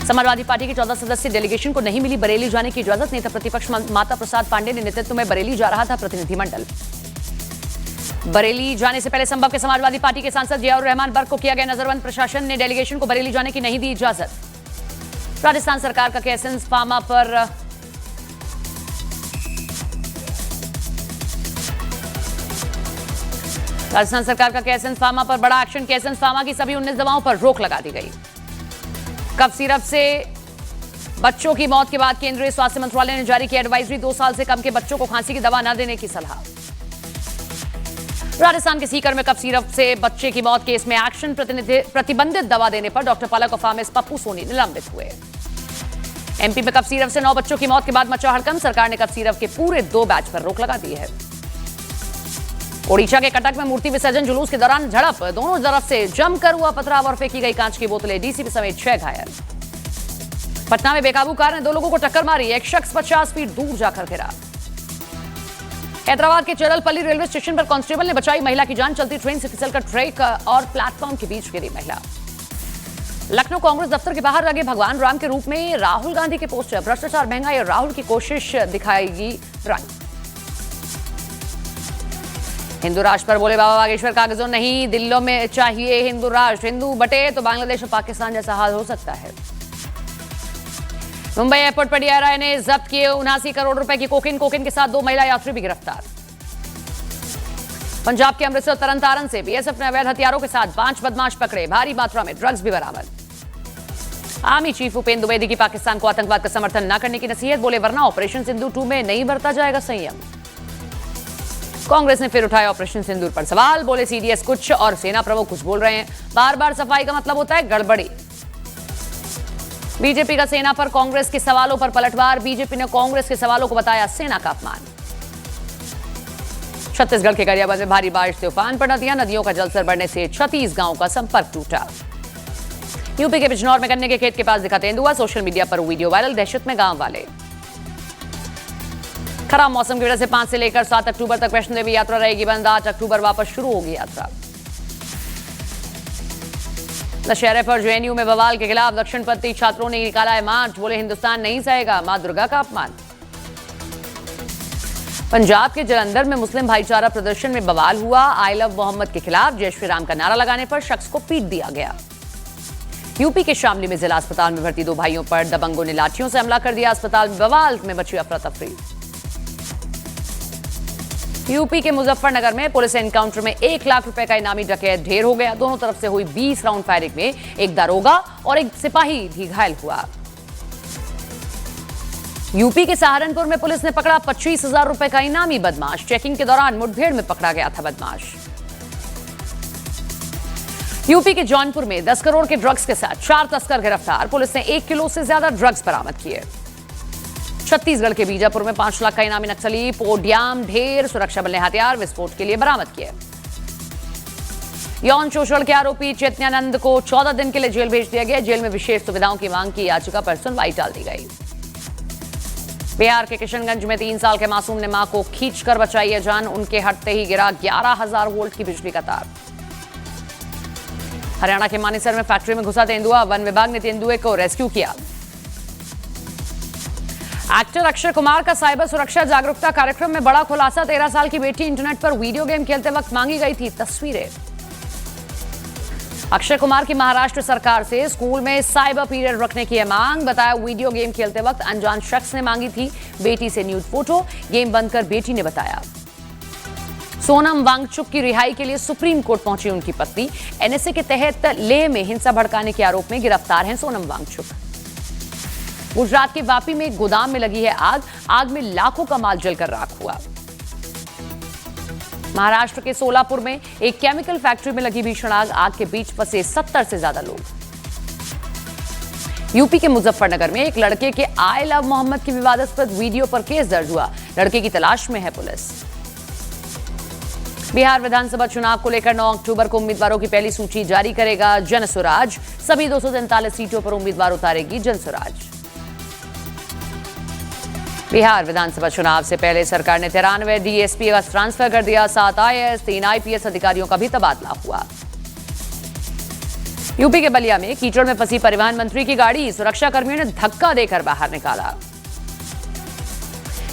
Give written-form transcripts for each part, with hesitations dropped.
Samajwadi party के 14 सदस्यीय delegation को नहीं मिली बरेली जाने की इजाजत। नेता प्रतिपक्ष माता प्रसाद पांडे के नेतृत्व में बरेली जा रहा था प्रतिनिधिमंडल। बरेली जाने से पहले संभव के समाजवादी पार्टी के सांसद जियाउर रहमान बर्क को किया गया नजरबंद। प्रशासन ने डेलीगेशन को बरेली जाने की नहीं दी इजाजत। राजस्थान सरकार का केसेंस फार्मा पर बड़ा एक्शन। केसेंस फार्मा की सभी 19 दवाओं पर रोक लगा दी गई। कफ सिरप से बच्चों की मौत के बाद केंद्रीय स्वास्थ्य मंत्रालय ने जारी की एडवाइजरी। 2 साल से कम के बच्चों को खांसी की दवा न देने की सलाह। राजस्थान के सीकर में कफ सिरप से बच्चे की मौत केस में एक्शन। प्रतिबंधित दवा देने पर डॉक्टर पालक और फार्मासिस्ट पप्पू सोनी निलंबित हुए। एमपी में कफ सिरप से 9 बच्चों की मौत के बाद मचा हड़कंप। सरकार ने कफ सिरप के पूरे 2 बैच पर रोक लगा दी है। ओडिशा के कटक में मूर्ति विसर्जन जुलूस के दौरान झड़प। दोनों तरफ से जमकर हुआ पथराव और फेंकी गई कांच की बोतलें। डीसीपी समेत 6 घायल। पटना में बेकाबू कार ने 2 लोगों को टक्कर मारी। एक शख्स 50 फीट दूर जाकर गिरा। हैदराबाद के चरलपल्ली रेलवे स्टेशन पर कांस्टेबल ने बचाई महिला की जान। चलती ट्रेन से फिसलकर ट्रैक और प्लेटफॉर्म के बीच गिरी महिला। लखनऊ कांग्रेस दफ्तर के बाहर लगे भगवान राम के रूप में राहुल गांधी के पोस्टर। भ्रष्टाचार, महंगाई और राहुल की कोशिश दिखाएगी रंग। हिंदू राष्ट्र पर बोले बाबा बागेश्वर, कागजों नहीं दिल्ली में चाहिए हिंदू राष्ट्र। हिंदू बटे तो बांग्लादेश और पाकिस्तान जैसा हाल हो सकता है। मुंबई एयरपोर्ट पर डीआरआई ने जब्त किए 79 करोड़ रुपए की कोकीन के साथ 2 महिला यात्री भी गिरफ्तार। पंजाब के अमृतसर तरनतारन से बीएसएफ ने अवैध हथियारों के साथ 5 बदमाश पकड़े। भारी मात्रा में ड्रग्स भी बरामद। आर्मी चीफ उपेंद्र द्विवेदी की पाकिस्तान को आतंकवाद का समर्थन न करने की नसीहत। बोले वरना ऑपरेशन सिंदूर 2 में नहीं बरता जाएगा संयम। कांग्रेस ने फिर उठाया ऑपरेशन सिंदूर पर सवाल। बोले सीडीएस कुछ और सेना प्रमुख कुछ बोल रहे हैं। बार बार सफाई का मतलब होता है गड़बड़ी। बीजेपी का सेना पर कांग्रेस के सवालों पर पलटवार। बीजेपी ने कांग्रेस के सवालों को बताया सेना का अपमान। छत्तीसगढ़ के गरियाबंद में भारी बारिश से उफान पर नदियों का जलस्तर बढ़ने से 36 गांवों का संपर्क टूटा। यूपी के बिजनौर में गन्ने के खेत के पास दिखा तेंदुआ। सोशल मीडिया पर वीडियो वायरल। दहशत में गांव वाले। खराब मौसम की वजह से 5 से लेकर 7 अक्टूबर तक वैष्णो देवी यात्रा रहेगी बंद। 8 अक्टूबर वापस शुरू होगी यात्रा। दशहरे पर जेएनयू में बवाल के खिलाफ दक्षिणपंथी छात्रों ने निकाला है मार्च। बोले हिंदुस्तान नहीं सहेगा मां दुर्गा का अपमान। पंजाब के जलंधर में मुस्लिम भाईचारा प्रदर्शन में बवाल हुआ। आई लव मोहम्मद के खिलाफ जय श्री राम का नारा लगाने पर शख्स को पीट दिया गया। यूपी के शामली में जिला अस्पताल में भर्ती 2 भाइयों पर दबंगों ने लाठियों से हमला कर दिया। अस्पताल में बवाल में मची अफरा तफरी। यूपी के मुजफ्फरनगर में पुलिस एनकाउंटर में 1 लाख रुपए का इनामी डकैत ढेर हो गया। दोनों तरफ से हुई 20 राउंड फायरिंग में एक दारोगा और एक सिपाही भी घायल हुआ। यूपी के सहारनपुर में पुलिस ने पकड़ा 25,000 रुपए का इनामी बदमाश। चेकिंग के दौरान मुठभेड़ में पकड़ा गया था बदमाश। यूपी के जौनपुर में 10 करोड़ के ड्रग्स के साथ 4 तस्कर गिरफ्तार। पुलिस ने 1 किलो से ज्यादा ड्रग्स बरामद किए। छत्तीसगढ़ के बीजापुर में 5 लाख का इनामी नक्सली पोडियम ढेर। सुरक्षा बल ने हथियार विस्फोट के लिए बरामद किए। यौन शोषण के आरोपी चैतन्यानंद को 14 दिन के लिए जेल भेज दिया गया। जेल में विशेष सुविधाओं की मांग की याचिका पर सुनवाई टाल दी गई। बिहार के किशनगंज में 3 साल के मासूम ने मां को खींचकर बचाई है जान। उनके हटते ही गिरा 11,000 वोल्ट की बिजली का तार। हरियाणा के मानेसर में फैक्ट्री में घुसा तेंदुआ। वन विभाग ने तेंदुए को रेस्क्यू किया। एक्टर अक्षय कुमार का साइबर सुरक्षा जागरूकता कार्यक्रम में बड़ा खुलासा। 13 साल की बेटी इंटरनेट पर वीडियो गेम खेलते वक्त मांगी गई थी तस्वीरें। अक्षय कुमार की महाराष्ट्र सरकार से स्कूल में साइबर पीरियड रखने की है मांग। बताया वीडियो गेम खेलते वक्त अनजान शख्स ने मांगी थी बेटी से न्यूड फोटो। गेम बंद कर बेटी ने बताया। सोनम वांगचुक की रिहाई के लिए सुप्रीम कोर्ट पहुंची उनकी पत्नी। एनएसए के तहत लेह में हिंसा भड़काने के आरोप में गिरफ्तार हैं सोनम वांगचुक। गुजरात के वापी में एक गोदाम में लगी है आग। आग में लाखों का माल जलकर राख हुआ। महाराष्ट्र के सोलापुर में एक केमिकल फैक्ट्री में लगी भीषण आग। आग के बीच फंसे 70 से ज्यादा लोग। यूपी के मुजफ्फरनगर में एक लड़के के आई लव मोहम्मद की विवादास्पद वीडियो पर केस दर्ज हुआ। लड़के की तलाश में है पुलिस। बिहार विधानसभा चुनाव को लेकर 9 अक्टूबर को उम्मीदवारों की पहली सूची जारी करेगा जनसुराज। सभी 243 सीटों पर उम्मीदवार उतारेगी जनसुराज। बिहार विधानसभा चुनाव से पहले सरकार ने 93 डीएसपी का ट्रांसफर कर दिया। 7 आईएएस 3 आईपीएस अधिकारियों का भी तबादला हुआ। यूपी के बलिया में कीचड़ में फंसी परिवहन मंत्री की गाड़ी सुरक्षा कर्मियों ने धक्का देकर बाहर निकाला।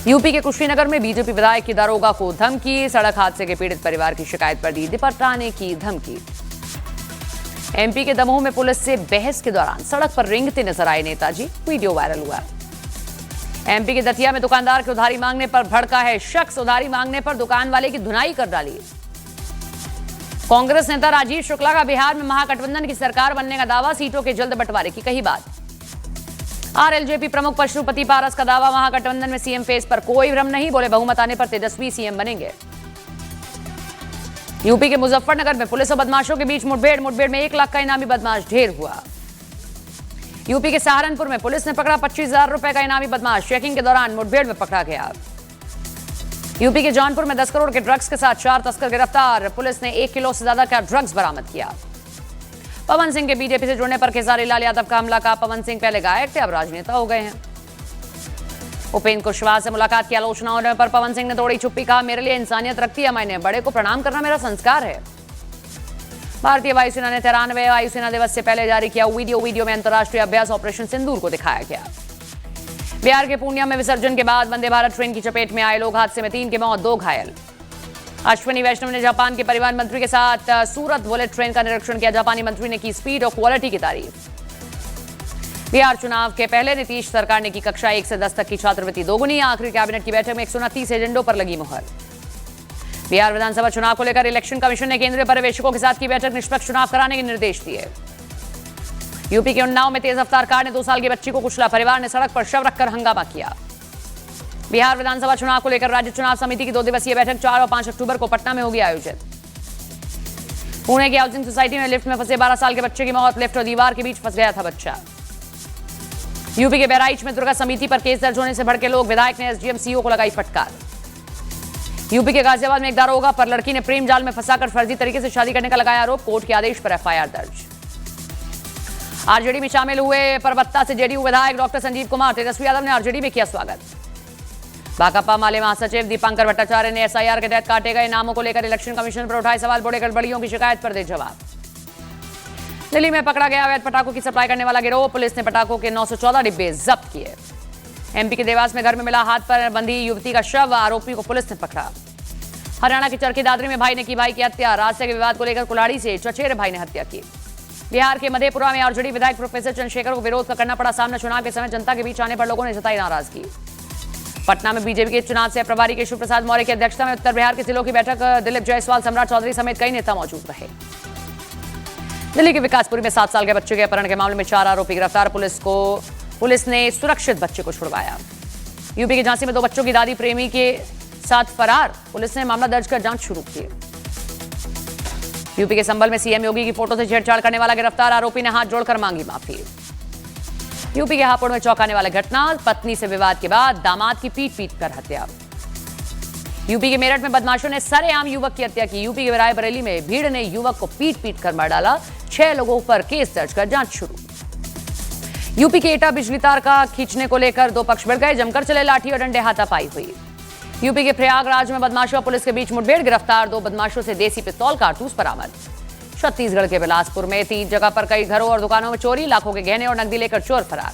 यूपी के कुशीनगर में बीजेपी विधायक की दारोगा को धमकी, सड़क हादसे के पीड़ित परिवार की शिकायत पर दी निपटाने की धमकी। एमपी के दमोह में पुलिस से बहस के दौरान सड़क पर रेंगते नजर आए नेताजी, वीडियो वायरल हुआ। एमपी के दतिया में दुकानदार के उधारी मांगने पर भड़का है शख्स, उधारी मांगने पर दुकान वाले की धुनाई कर डाली। कांग्रेस नेता राजीव शुक्ला का बिहार में महागठबंधन की सरकार बनने का दावा, सीटों के जल्द बंटवारे की कही बात। आरएलजेपी प्रमुख पशुपति पारस का दावा, महागठबंधन में सीएम फेस पर कोई भ्रम नहीं, बोले बहुमत आने पर तेजस्वी सीएम बनेंगे। यूपी के मुजफ्फरनगर में पुलिस और बदमाशों के बीच मुठभेड़ में 1 लाख का इनामी बदमाश ढेर हुआ। यूपी के सहारनपुर में पुलिस ने पकड़ा 25,000 रुपए का इनामी बदमाश, चेकिंग के दौरान मुठभेड़ में पकड़ा गया। यूपी के जौनपुर में 10 करोड़ के ड्रग्स के साथ 4 तस्कर गिरफ्तार, पुलिस ने 1 किलो से ज्यादा का ड्रग्स बरामद किया। पवन सिंह के बीजेपी से जुड़ने पर खेसारी लाल यादव का हमला का, पवन सिंह पहले गायक थे अब राजनेता हो गए हैं। उपेंद्र कुशवाहा से मुलाकात की आलोचना होने पर पवन सिंह ने तोड़ी चुप्पी, कहा मेरे लिए इंसानियत रखती है मायने, बड़े को प्रणाम करना मेरा संस्कार है। भारतीय वायुसेना ने 93वें वायुसेना दिवस से पहले जारी किया वीडियो में अंतर्राष्ट्रीय अभ्यास ऑपरेशन सिंदूर को दिखाया गया। बिहार के पूर्णिया में विसर्जन के बाद वंदे भारत ट्रेन की चपेट में आए लोग, हादसे में 3 की मौत 2 घायल। अश्विनी वैष्णव ने जापान के परिवहन मंत्री के साथ सूरत बुलेट ट्रेन का निरीक्षण किया, जापानी मंत्री ने की स्पीड और क्वालिटी की तारीफ। बिहार चुनाव के पहले नीतीश सरकार ने की कक्षा 1 से 10 तक की छात्रवृत्ति दोगुनी, आखिरी कैबिनेट की बैठक में 129 एजेंडों पर लगी मुहर। बिहार विधानसभा चुनाव को लेकर इलेक्शन कमीशन ने केंद्रीय पर्यवेक्षकों के साथ की बैठक, निष्पक्ष चुनाव कराने के निर्देश दिए। यूपी के उन्नाव में तेज रफ्तार कार ने 2 साल की बच्ची को कुचला, परिवार ने सड़क पर शव रखकर हंगामा किया। बिहार विधानसभा चुनाव को लेकर राज्य चुनाव समिति की 2 दिवसीय बैठक 4 और 5 अक्टूबर को पटना में होगी आयोजित। पुणे की हाउसिंग सोसाइटी में लिफ्ट में फंसे 12 साल के बच्चे की मौत, लिफ्ट और दीवार के बीच फंस गया था बच्चा। यूपी के बहराइच में दुर्गा समिति पर केस दर्ज होने से भड़के लोग, विधायक ने एसडीएम सीओ को लगाई फटकार। यूपी के गाजियाबाद में एक दारोगा पर लड़की ने प्रेम जाल में फंसाकर फर्जी तरीके से शादी करने का लगाया आरोप, कोर्ट के आदेश पर एफआईआर दर्ज। आरजेडी में शामिल हुए परबत्ता से जेडीयू विधायक डॉक्टर संजीव कुमार, तेजस्वी यादव ने आरजेडी में किया स्वागत। भाकपा माले महासचिव दीपांकर भट्टाचार्य ने एसआईआर के तहत काटे गए नामों को लेकर इलेक्शन कमीशन पर उठाए सवाल, बड़े गड़बड़ियों की शिकायत पर दे जवाब। दिल्ली में पकड़ा गया अवैध पटाखों की सप्लाई करने वाला गिरोह, पुलिस ने पटाखों के 914 डिब्बे जब्त किए। एमपी के देवास में घर में मिला हाथ पर बंधी युवती का शव, आरोपी को पुलिस ने पकड़ा। हरियाणा के चरखी दादरी में भाई ने की भाई की हत्या, रास्ते के विवाद को लेकर कुल्हाड़ी से चचेरे भाई ने हत्या की। बिहार के मधेपुरा में आरजेडी विधायक प्रोफेसर चंद्रशेखर को विरोध का करना पड़ा सामना, चुनाव के समय जनता के बीच आने पर लोगों ने जताई नाराजगी। पटना में बीजेपी के चुनाव से प्रभारी केशव प्रसाद मौर्य की अध्यक्षता में उत्तर बिहार के जिलों की बैठक, दिलीप जायसवाल, सम्राट चौधरी समेत कई नेता मौजूद रहे। दिल्ली के विकासपुरी में 7 साल के बच्चे के अपहरण के मामले में 4 आरोपी गिरफ्तार, पुलिस ने सुरक्षित बच्चे को छुड़वाया। यूपी के झांसी में 2 बच्चों की दादी प्रेमी के साथ फरार, पुलिस ने मामला दर्ज कर जांच शुरू की। यूपी के संभल में सीएम योगी की फोटो से छेड़छाड़ करने वाला गिरफ्तार, आरोपी ने हाथ जोड़कर मांगी माफी। यूपी के हापुड़ में चौंकाने वाली घटना, पत्नी से विवाद के बाद दामाद की पीट कर हत्या। यूपी के मेरठ में बदमाशों ने सरेआम युवक की हत्या की। यूपी के रायबरेली में भीड़ ने युवक को पीट कर मार डाला, 6 लोगों पर केस दर्ज कर जांच शुरू। यूपी के एटा बिजली तार का खींचने को लेकर 2 पक्ष भिड़ गए, जमकर चले लाठी और डंडे हाथापाई हुई। यूपी के प्रयागराज में बदमाशों और पुलिस के बीच मुठभेड़, गिरफ्तार 2 बदमाशों से देसी पिस्तौल कारतूस बरामद। छत्तीसगढ़ के बिलासपुर में 3 जगह पर कई घरों और दुकानों में चोरी, लाखों के गहने और नकदी लेकर चोर फरार।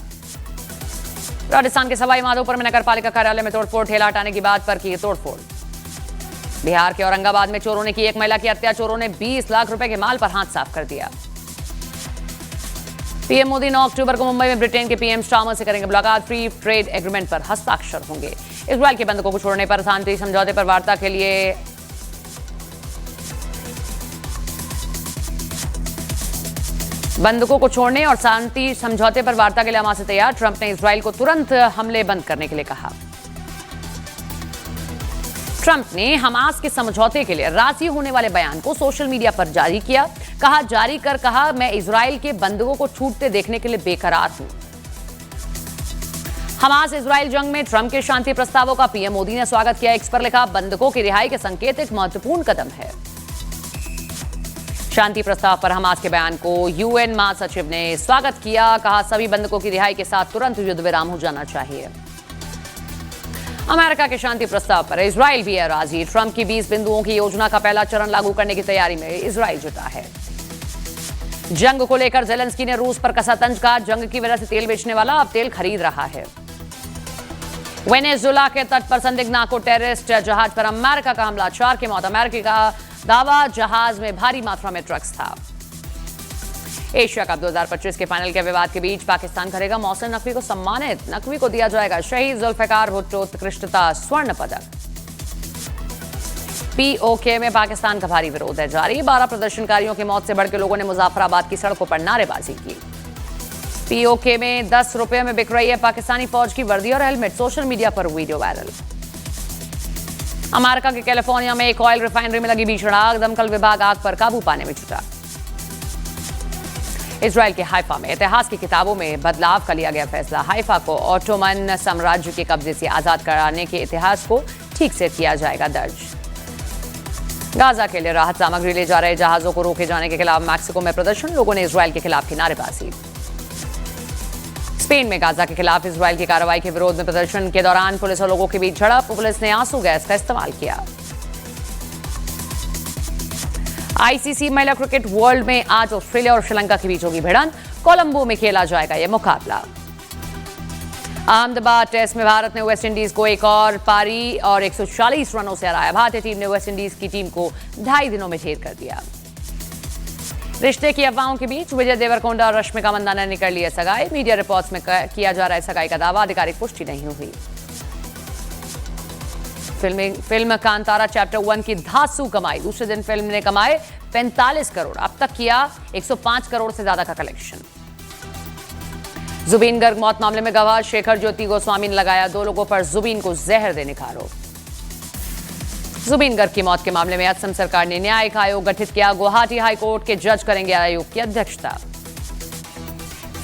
राजस्थान के सवाई माधोपुर में नगर पालिका कार्यालय में तोड़फोड़, ठेला हटाने की बात पर की तोड़फोड़। बिहार के औरंगाबाद में चोरों ने की एक महिला की हत्या, चोरों ने 20 लाख रुपए के माल पर हाथ साफ कर दिया। पीएम मोदी 9 अक्टूबर को मुंबई में ब्रिटेन के पीएम स्टार्मर से करेंगे मुलाकात, फ्री ट्रेड एग्रीमेंट पर हस्ताक्षर होंगे। इजरायल के बंधकों को छोड़ने पर शांति समझौते पर वार्ता के लिए बंधकों को छोड़ने और शांति समझौते पर वार्ता के लिए हमास से तैयार, ट्रंप ने इजरायल को तुरंत हमले बंद करने के लिए कहा। ट्रंप ने हमास के समझौते के लिए राजी होने वाले बयान को सोशल मीडिया पर जारी किया, कहा मैं इजरायल के बंधकों को छूटते देखने के लिए बेकरार हूं। हमास इजरायल जंग में ट्रंप के शांति प्रस्तावों का पीएम मोदी ने स्वागत किया, एक्स पर लिखा बंधकों की रिहाई के संकेत एक महत्वपूर्ण कदम है। शांति प्रस्ताव पर हमास के बयान को यूएन महासचिव ने स्वागत किया, कहा सभी बंधकों की रिहाई के साथ तुरंत युद्ध विराम हो जाना चाहिए। अमेरिका के शांति प्रस्ताव पर इजरायल भी है राजी, ट्रंप की 20 बिंदुओं की योजना का पहला चरण लागू करने की तैयारी में इजरायल जुटा है। जंग को लेकर जेलेंस्की ने रूस पर कसा तंज का जंग की वजह से तेल बेचने वाला अब तेल खरीद रहा है। वेनेजुएला के तट पर संदिग्ध नार्को टेररिस्ट जहाज पर अमेरिका का हमला, 4 की मौत। अमेरिका का दावा, जहाज में भारी मात्रा में ड्रग्स था। एशिया कप 2025 के फाइनल के विवाद के बीच पाकिस्तान करेगा मोहसिन नकवी को सम्मानित। नकवी को दिया जाएगा शहीद जुल्फिकार भुट्टो उत्कृष्टता स्वर्ण पदक। पीओके में पाकिस्तान का भारी विरोध है जारी। 12 प्रदर्शनकारियों की मौत से बढ़कर लोगों ने मुजफ्फराबाद की सड़कों पर नारेबाजी की। पीओके में 10 रुपए में बिक रही है पाकिस्तानी फौज की वर्दी और हेलमेट, सोशल मीडिया पर वीडियो वायरल। अमेरिका के कैलिफोर्निया में एक ऑयल रिफाइनरी में लगी भीषण आग, दमकल विभाग आग पर काबू पाने में जुटा। इजराइल के हाइफा में इतिहास की किताबों में बदलाव का लिया गया फैसला। हाइफा को ऑटोमन साम्राज्य के कब्जे से आजाद कराने के इतिहास को ठीक से किया जाएगा दर्ज। गाजा के लिए राहत सामग्री ले जा रहे जहाजों को रोके जाने के खिलाफ मैक्सिको में प्रदर्शन, लोगों ने इजराइल के खिलाफ की नारेबाजी। स्पेन में गाजा के खिलाफ इजराइल की कार्रवाई के विरोध में प्रदर्शन के दौरान पुलिस और लोगों के बीच झड़प, पुलिस ने आंसू गैस का इस्तेमाल किया। आईसीसी महिला क्रिकेट वर्ल्ड में आज ऑस्ट्रेलिया और श्रीलंका के बीच होगी भिड़ंत, कोलंबो में खेला जाएगा यह मुकाबला। अहमदाबाद टेस्ट में भारत ने वेस्टइंडीज को एक और पारी और 140 रनों से हराया। भारतीय टीम ने वेस्टइंडीज की टीम को 2.5 दिनों में ढेर कर दिया। रिश्ते की अफवाहों के बीच विजय देवरकोंडा और रश्मिका मंदाना ने कर ली है सगाई। मीडिया रिपोर्ट्स में किया जा रहा है सगाई का दावा, आधिकारिक पुष्टि नहीं हुई। फिल्म कांतारा चैप्टर 1 की धांसू कमाई, दूसरे दिन फिल्म ने कमाए 45 करोड़, अब तक किया 105 करोड़ से ज्यादा का कलेक्शन। जुबीन गर्ग मौत मामले में गवाह शेखर ज्योति गोस्वामी ने लगाया 2 लोगों पर जुबीन को जहर देने का आरोप। जुबीन गर्ग की मौत के मामले में असम सरकार ने न्यायिक आयोग गठित किया, गुवाहाटी हाईकोर्ट के जज करेंगे आयोग की अध्यक्षता।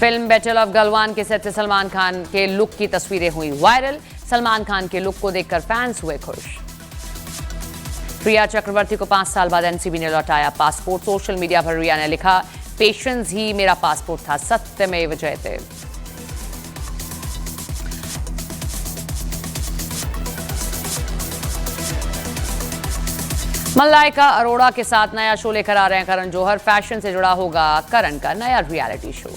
फिल्म बैटल ऑफ गलवान के सेट से सलमान खान के लुक की तस्वीरें हुई वायरल, सलमान खान के लुक को देखकर फैंस हुए खुश। रिया चक्रवर्ती को 5 साल बाद एनसीबी ने लौटाया पासपोर्ट, सोशल मीडिया पर रिया ने लिखा, पेशेंस ही मेरा पासपोर्ट था, सत्यमेव जयते। मलाइका अरोड़ा के साथ नया शो लेकर आ रहे हैं करण जौहर, फैशन से जुड़ा होगा करण का नया रियलिटी शो।